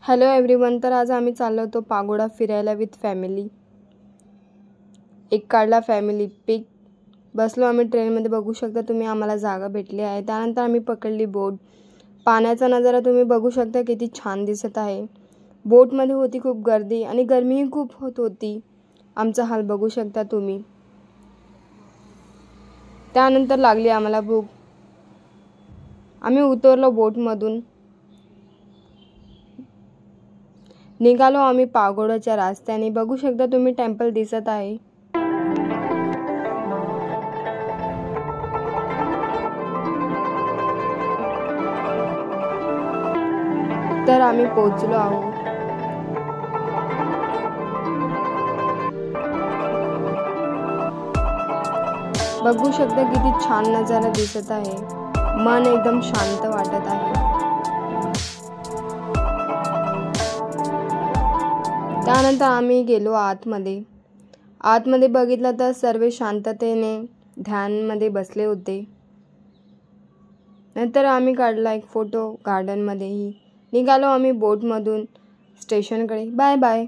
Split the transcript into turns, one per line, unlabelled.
Hello everyone. तर आज आम्ही चाललो होतो पागोडा फिरायला विथ फॅमिली. एक काढला फॅमिली पिक. बसलो आम्ही ट्रेनमध्ये. बघू शकता तुम्ही, आम्हाला जागा भेटली आहे. त्यानंतर आम्ही पकडली बोट. पाण्याचा नजारा तुम्ही बघू शकता किती छान दिसत आहे. बोटमध्ये होती खूप गर्दी आणि गरमीही खूप होत होती. आमचा हाल बघू शकता तुम्ही. त्यानंतर लागली आम्हाला भूक. आम्ही उतरलो बोटमधून. निघालो आम्ही पागोड्याच्या रस्त्याने. बघू शकता तुम्ही, टेम्पल दिसत आहे. तर आम्ही पोहोचलो आहोत. बघू शकता किती छान नजारा दिसत आहे. मन एकदम शांत वाटत आहे. त्यानंतर आम्ही गेलो आतमध्ये. आतमध्ये बघितलं तर सर्व शांततेने ध्यानमध्ये बसले होते. नंतर आम्ही काढला एक फोटो गार्डनमध्येही. निघालो आम्ही बोटमधून स्टेशनकडे. Bye bye.